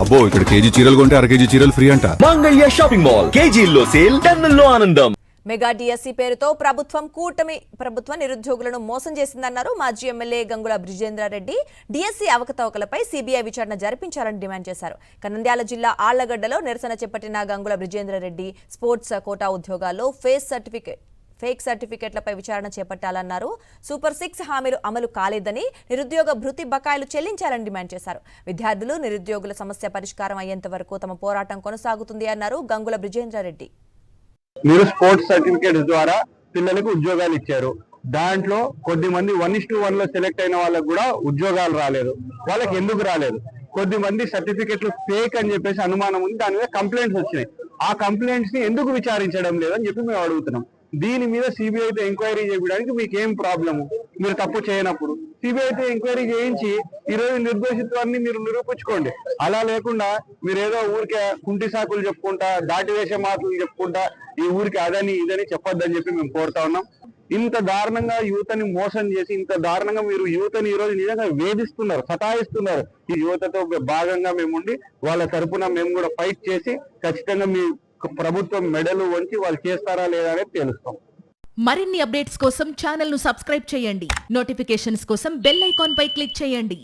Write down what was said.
అబ్బో ఇక్కడ కేజీ చీరలు కొంటే అర కేజీ చీరలు ఫ్రీ అంట. మంగళ్య షాపింగ్ మాల్ కేజీల్లో సేల్ టన్నుల్లో ఆనందం. మెగా డిఎస్సీ పేరుతో కూటమి ప్రభుత్వం నిరుద్యోగులను మోసం చేసిందన్నారు మాజీ MLA Gangula Brijendra Reddy. DSC అవకతవకలపై CBI విచారణ జరిపించాలని డిమాండ్ చేశారు. నంద్యాల జిల్లా ఆళ్లగడ్డలో నిరసన చేపట్టిన గంగుల బ్రిజేంద్రారెడ్డి స్పోర్ట్స్ కోటా ఉద్యోగాల్లో ఫేక్ సర్టిఫికెట్లపై విచారణ చేపట్టాలన్నారు. సూపర్ 6 హామీలు అమలు కాలేదని, నిరుద్యోగ భృతి బకాయిలు చెల్లించాలని డిమాండ్ చేశారు. విద్యార్థులు నిరుద్యోగుల సమస్య పరిష్కారం అయ్యేంత వరకు తమ పోరాటం కొనసాగుతుంది అన్నారు గంగుల బ్రిజేంద్రారెడ్డి. మీరు స్పోర్ట్స్ సర్టిఫికేట్స్ ద్వారా పిల్లలకు ఉద్యోగాలు ఇచ్చారు. దాంట్లో కొద్దిమంది 1:1 లో సెలెక్ట్ అయిన వాళ్ళకు కూడా ఉద్యోగాలు రాలేదు. వాళ్ళకి ఎందుకు రాలేదు? కొద్దిమంది సర్టిఫికెట్లు ఫేక్ అని చెప్పేసి అనుమానం ఉంది. దాని మీద కంప్లైంట్స్ వచ్చినాయి. ఆ కంప్లైంట్స్ ని ఎందుకు విచారించడం లేదని చెప్పి మేము అడుగుతున్నాం. దీని మీద సిబిఐతో ఎంక్వైరీ చేయడానికి మీకు ఏం ప్రాబ్లము? మీరు తప్పు చేయనప్పుడు సిబిఐతో ఎంక్వైరీ చేయించి ఈరోజు నిర్దోషిత్వాన్ని మీరు నిరూపించుకోండి. అలా లేకుండా మీరు ఏదో ఊరికే కుంటి సాకులు చెప్పుకుంటా, దాటి వేసే మాటలు చెప్పుకుంటా ఈ ఊరికి అదని ఇదని చెప్పొద్దని చెప్పి మేము కోరుతా ఉన్నాం. ఇంత దారుణంగా యువతని మోసం చేసి, ఇంత దారుణంగా మీరు యువతని ఈ రోజు నిజంగా వేధిస్తున్నారు, సతాయిస్తున్నారు. ఈ యువతతో భాగంగా మేము ఉండి వాళ్ళ తరపున మేము కూడా ఫైట్ చేసి ఖచ్చితంగా మీ ప్రభుత్వం మెడలు వంచి వాళ్ళు చేస్తారా లేదా అనేది తెలుస్తాం. మరిన్ని అప్డేట్స్ కోసం ఛానల్ ను సబ్స్క్రైబ్ చేయండి. నోటిఫికేషన్స్ కోసం బెల్ ఐకాన్ పై క్లిక్ చేయండి.